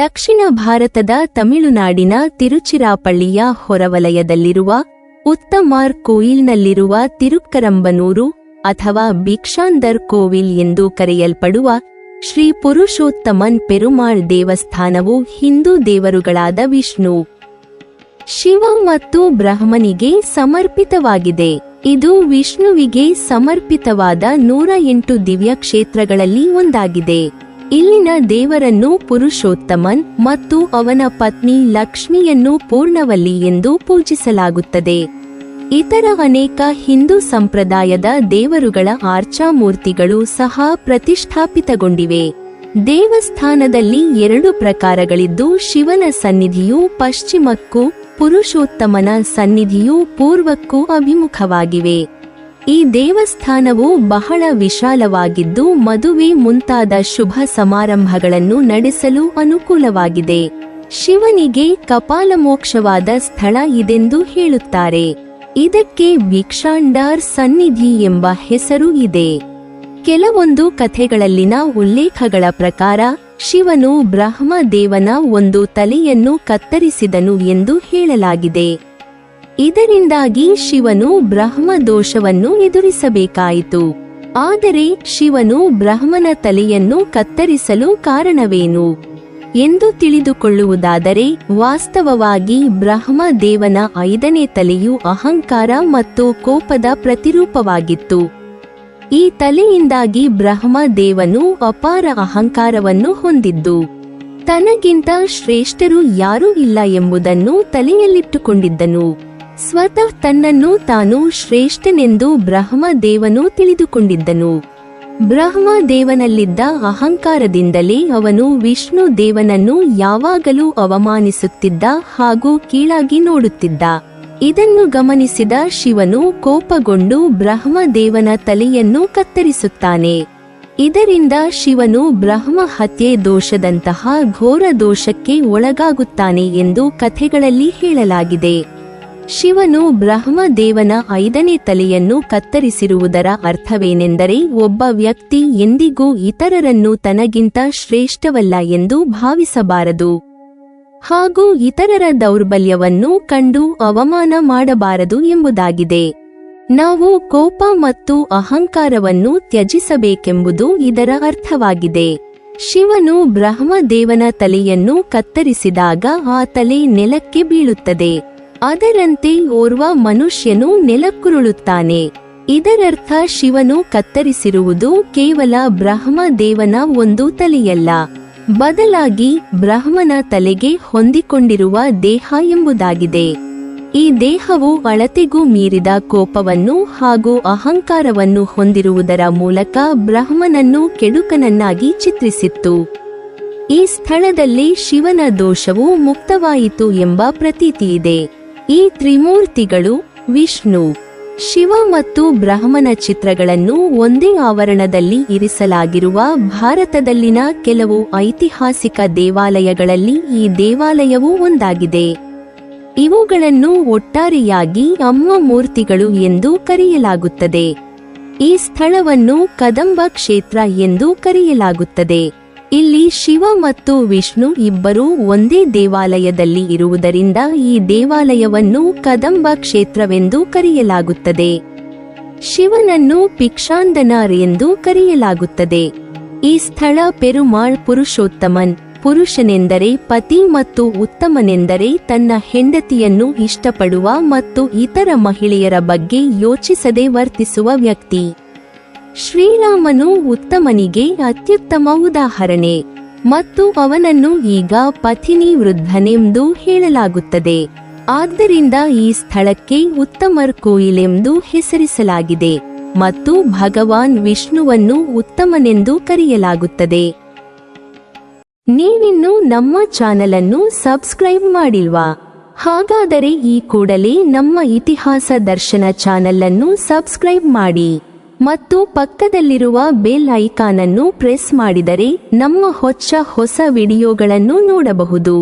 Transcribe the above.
ದಕ್ಷಿಣ ಭಾರತದ ತಮಿಳುನಾಡಿನ ತಿರುಚಿರಾಪಳ್ಳಿಯ ಹೊರವಲಯದಲ್ಲಿರುವ ಉತ್ತಮಾರ್ ಕೋಯಿಲ್ನಲ್ಲಿರುವ ತಿರುಕ್ಕರಂಬನೂರು ಅಥವಾ ಭಿಕ್ಷಾಂದರ್ ಕೋವಿಲ್ ಎಂದು ಕರೆಯಲ್ಪಡುವ ಶ್ರೀ ಪುರುಷೋತ್ತಮನ್ ಪೆರುಮಾಳ್ ದೇವಸ್ಥಾನವು ಹಿಂದೂ ದೇವರುಗಳಾದ ವಿಷ್ಣು, ಶಿವ ಮತ್ತು ಬ್ರಹ್ಮನಿಗೆ ಸಮರ್ಪಿತವಾಗಿದೆ. ಇದು ವಿಷ್ಣುವಿಗೆ ಸಮರ್ಪಿತವಾದ 108 ದಿವ್ಯ ಕ್ಷೇತ್ರಗಳಲ್ಲಿ ಒಂದಾಗಿದೆ. ಇಲ್ಲಿನ ದೇವರನ್ನು ಪುರುಷೋತ್ತಮನ್ ಮತ್ತು ಅವನ ಪತ್ನಿ ಲಕ್ಷ್ಮಿಯನ್ನು ಪೂರ್ಣವಲ್ಲಿ ಎಂದು ಪೂಜಿಸಲಾಗುತ್ತದೆ. ಇತರ ಅನೇಕ ಹಿಂದೂ ಸಂಪ್ರದಾಯದ ದೇವರುಗಳ ಆರ್ಚಾ ಮೂರ್ತಿಗಳು ಸಹ ಪ್ರತಿಷ್ಠಾಪಿತಗೊಂಡಿವೆ. ದೇವಸ್ಥಾನದಲ್ಲಿ 2 ಪ್ರಕಾರಗಳಿದ್ದು, ಶಿವನ ಸನ್ನಿಧಿಯು ಪಶ್ಚಿಮಕ್ಕೂ ಪುರುಷೋತ್ತಮನ ಸನ್ನಿಧಿಯು ಪೂರ್ವಕ್ಕೂ ಅಭಿಮುಖವಾಗಿವೆ. ಈ ದೇವಸ್ಥಾನವು ಬಹಳ ವಿಶಾಲವಾಗಿದ್ದು ಮದುವೆ ಮುಂತಾದ ಶುಭ ಸಮಾರಂಭಗಳನ್ನು ನಡೆಸಲು ಅನುಕೂಲವಾಗಿದೆ. ಶಿವನಿಗೆ ಕಪಾಲಮೋಕ್ಷವಾದ ಸ್ಥಳ ಇದೆಂದು ಹೇಳುತ್ತಾರೆ. ಇದಕ್ಕೆ ಭಿಕ್ಷಾಂಡರ್ ಸನ್ನಿಧಿ ಎಂಬ ಹೆಸರು ಇದೆ. ಕೆಲವೊಂದು ಕಥೆಗಳಲ್ಲಿನ ಉಲ್ಲೇಖಗಳ ಪ್ರಕಾರ ಶಿವನು ಬ್ರಹ್ಮದೇವನ ಒಂದು ತಲೆಯನ್ನು ಕತ್ತರಿಸಿದನು ಎಂದು ಹೇಳಲಾಗಿದೆ. ಇದರಿಂದಾಗಿ ಶಿವನು ಬ್ರಹ್ಮ ದೋಷವನ್ನು ಎದುರಿಸಬೇಕಾಯಿತು. ಆದರೆ ಶಿವನು ಬ್ರಹ್ಮನ ತಲೆಯನ್ನು ಕತ್ತರಿಸಲು ಕಾರಣವೇನು ಎಂದು ತಿಳಿದುಕೊಳ್ಳುವುದಾದರೆ, ವಾಸ್ತವವಾಗಿ ಬ್ರಹ್ಮದೇವನ 5ನೇ ತಲೆಯು ಅಹಂಕಾರ ಮತ್ತು ಕೋಪದ ಪ್ರತಿರೂಪವಾಗಿತ್ತು. ಈ ತಲೆಯಿಂದಾಗಿ ಬ್ರಹ್ಮದೇವನು ಅಪಾರ ಅಹಂಕಾರವನ್ನು ಹೊಂದಿದ್ದು, ತನಗಿಂತ ಶ್ರೇಷ್ಠರು ಯಾರೂ ಇಲ್ಲ ಎಂಬುದನ್ನು ತಲೆಯಲ್ಲಿಟ್ಟುಕೊಂಡಿದ್ದನು. ಸ್ವತಃ ತನ್ನನ್ನು ತಾನು ಶ್ರೇಷ್ಠನೆಂದು ಬ್ರಹ್ಮದೇವನು ತಿಳಿದುಕೊಂಡಿದ್ದನು. ಬ್ರಹ್ಮದೇವನಲ್ಲಿದ್ದ ಅಹಂಕಾರದಿಂದಲೇ ಅವನು ವಿಷ್ಣು ದೇವನನ್ನು ಯಾವಾಗಲೂ ಅವಮಾನಿಸುತ್ತಿದ್ದ ಹಾಗೂ ಕೀಳಾಗಿ ನೋಡುತ್ತಿದ್ದ. ಇದನ್ನು ಗಮನಿಸಿದ ಶಿವನು ಕೋಪಗೊಂಡು ಬ್ರಹ್ಮದೇವನ ತಲೆಯನ್ನು ಕತ್ತರಿಸುತ್ತಾನೆ. ಇದರಿಂದ ಶಿವನು ಬ್ರಹ್ಮ ಹತ್ಯೆ ದೋಷದಂತಹ ಘೋರ ದೋಷಕ್ಕೆ ಒಳಗಾಗುತ್ತಾನೆ ಎಂದು ಕಥೆಗಳಲ್ಲಿ ಹೇಳಲಾಗಿದೆ. ಶಿವನು ಬ್ರಹ್ಮದೇವನ 5ನೇ ತಲೆಯನ್ನು ಕತ್ತರಿಸಿರುವುದರ ಅರ್ಥವೇನೆಂದರೆ, ಒಬ್ಬ ವ್ಯಕ್ತಿ ಎಂದಿಗೂ ಇತರರನ್ನು ತನಗಿಂತ ಶ್ರೇಷ್ಠವಲ್ಲ ಎಂದು ಭಾವಿಸಬಾರದು ಹಾಗೂ ಇತರರ ದೌರ್ಬಲ್ಯವನ್ನು ಕಂಡು ಅವಮಾನ ಮಾಡಬಾರದು ಎಂಬುದಾಗಿದೆ. ನಾವು ಕೋಪ ಮತ್ತು ಅಹಂಕಾರವನ್ನು ತ್ಯಜಿಸಬೇಕೆಂಬುದು ಇದರ ಅರ್ಥವಾಗಿದೆ. ಶಿವನು ಬ್ರಹ್ಮದೇವನ ತಲೆಯನ್ನು ಕತ್ತರಿಸಿದಾಗ ಆ ತಲೆ ನೆಲಕ್ಕೆ ಬೀಳುತ್ತದೆ. ಅದರಂತೆ ಓರ್ವ ಮನುಷ್ಯನು ನೆಲಕ್ಕುರುಳುತ್ತಾನೆ. ಇದರರ್ಥ ಶಿವನು ಕತ್ತರಿಸಿರುವುದು ಕೇವಲ ಬ್ರಹ್ಮದೇವನ ಒಂದು ತಲೆಯಲ್ಲ, ಬದಲಾಗಿ ಬ್ರಹ್ಮನ ತಲೆಗೆ ಹೊಂದಿಕೊಂಡಿರುವ ದೇಹ ಎಂಬುದಾಗಿದೆ. ಈ ದೇಹವು ಅಳತೆಗೂ ಮೀರಿದ ಕೋಪವನ್ನು ಹಾಗೂ ಅಹಂಕಾರವನ್ನು ಹೊಂದಿರುವುದರ ಮೂಲಕ ಬ್ರಹ್ಮನನ್ನು ಕೆಡುಕನನ್ನಾಗಿ ಚಿತ್ರಿಸಿತ್ತು. ಈ ಸ್ಥಳದಲ್ಲಿ ಶಿವನ ದೋಷವು ಮುಕ್ತವಾಯಿತು ಎಂಬ ಪ್ರತೀತಿಯಿದೆ. ಈ ತ್ರಿಮೂರ್ತಿಗಳು ವಿಷ್ಣು, ಶಿವ ಮತ್ತು ಬ್ರಹ್ಮನ ಚಿತ್ರಗಳನ್ನು ಒಂದೇ ಆವರಣದಲ್ಲಿ ಇರಿಸಲಾಗಿರುವ ಭಾರತದಲ್ಲಿನ ಕೆಲವು ಐತಿಹಾಸಿಕ ದೇವಾಲಯಗಳಲ್ಲಿ ಈ ದೇವಾಲಯವೂ ಒಂದಾಗಿದೆ. ಇವುಗಳನ್ನು ಒಟ್ಟಾರೆಯಾಗಿ ಅಮ್ಮ ಮೂರ್ತಿಗಳು ಎಂದು ಕರೆಯಲಾಗುತ್ತದೆ. ಈ ಸ್ಥಳವನ್ನು ಕದಂಬ ಕ್ಷೇತ್ರ ಎಂದು ಕರೆಯಲಾಗುತ್ತದೆ. ಇಲ್ಲಿ ಶಿವ ಮತ್ತು ವಿಷ್ಣು ಇಬ್ಬರೂ ಒಂದೇ ದೇವಾಲಯದಲ್ಲಿ ಇರುವುದರಿಂದ ಈ ದೇವಾಲಯವನ್ನು ಕದಂಬ ಕ್ಷೇತ್ರವೆಂದು ಕರೆಯಲಾಗುತ್ತದೆ. ಶಿವನನ್ನು ಭಿಕ್ಷಾಂದನಾರ್ ಎಂದು ಕರೆಯಲಾಗುತ್ತದೆ. ಈ ಸ್ಥಳ ಪೆರುಮಾಳ್ ಪುರುಷೋತ್ತಮನ್, ಪುರುಷನೆಂದರೆ ಪತಿ ಮತ್ತು ಉತ್ತಮನೆಂದರೆ ತನ್ನ ಹೆಂಡತಿಯನ್ನು ಇಷ್ಟಪಡುವ ಮತ್ತು ಇತರ ಮಹಿಳೆಯರ ಬಗ್ಗೆ ಯೋಚಿಸದೆ ವರ್ತಿಸುವ ವ್ಯಕ್ತಿ. ಶ್ರೀರಾಮನು ಉತ್ತಮನಿಗೆ ಅತ್ಯುತ್ತಮ ಉದಾಹರಣೆ ಮತ್ತು ಅವನನ್ನು ಈಗ ಪಥಿನಿ ವೃದ್ಧನೆಂದು ಹೇಳಲಾಗುತ್ತದೆ. ಆದ್ದರಿಂದ ಈ ಸ್ಥಳಕ್ಕೆ ಉತ್ತಮರ್ ಕೋಯಿಲೆಂದು ಹೆಸರಿಸಲಾಗಿದೆ ಮತ್ತು ಭಗವಾನ್ ವಿಷ್ಣುವನ್ನು ಉತ್ತಮನೆಂದು ಕರೆಯಲಾಗುತ್ತದೆ. ನೀವಿನ್ನೂ ನಮ್ಮ ಚಾನಲನ್ನು ಸಬ್ಸ್ಕ್ರೈಬ್ ಮಾಡಿಲ್ವಾ? ಹಾಗಾದರೆ ಈ ಕೂಡಲೇ ನಮ್ಮ ಇತಿಹಾಸ ದರ್ಶನ ಚಾನಲನ್ನು ಸಬ್ಸ್ಕ್ರೈಬ್ ಮಾಡಿ ಮತ್ತು ಪಕ್ಕದಲ್ಲಿರುವ ಬೆಲ್ ಐಕಾನ್ ಅನ್ನು ಪ್ರೆಸ್ ಮಾಡಿದರೆ ನಮ್ಮ ಹೊಸ ವಿಡಿಯೋಗಳನ್ನು ನೋಡಬಹುದು.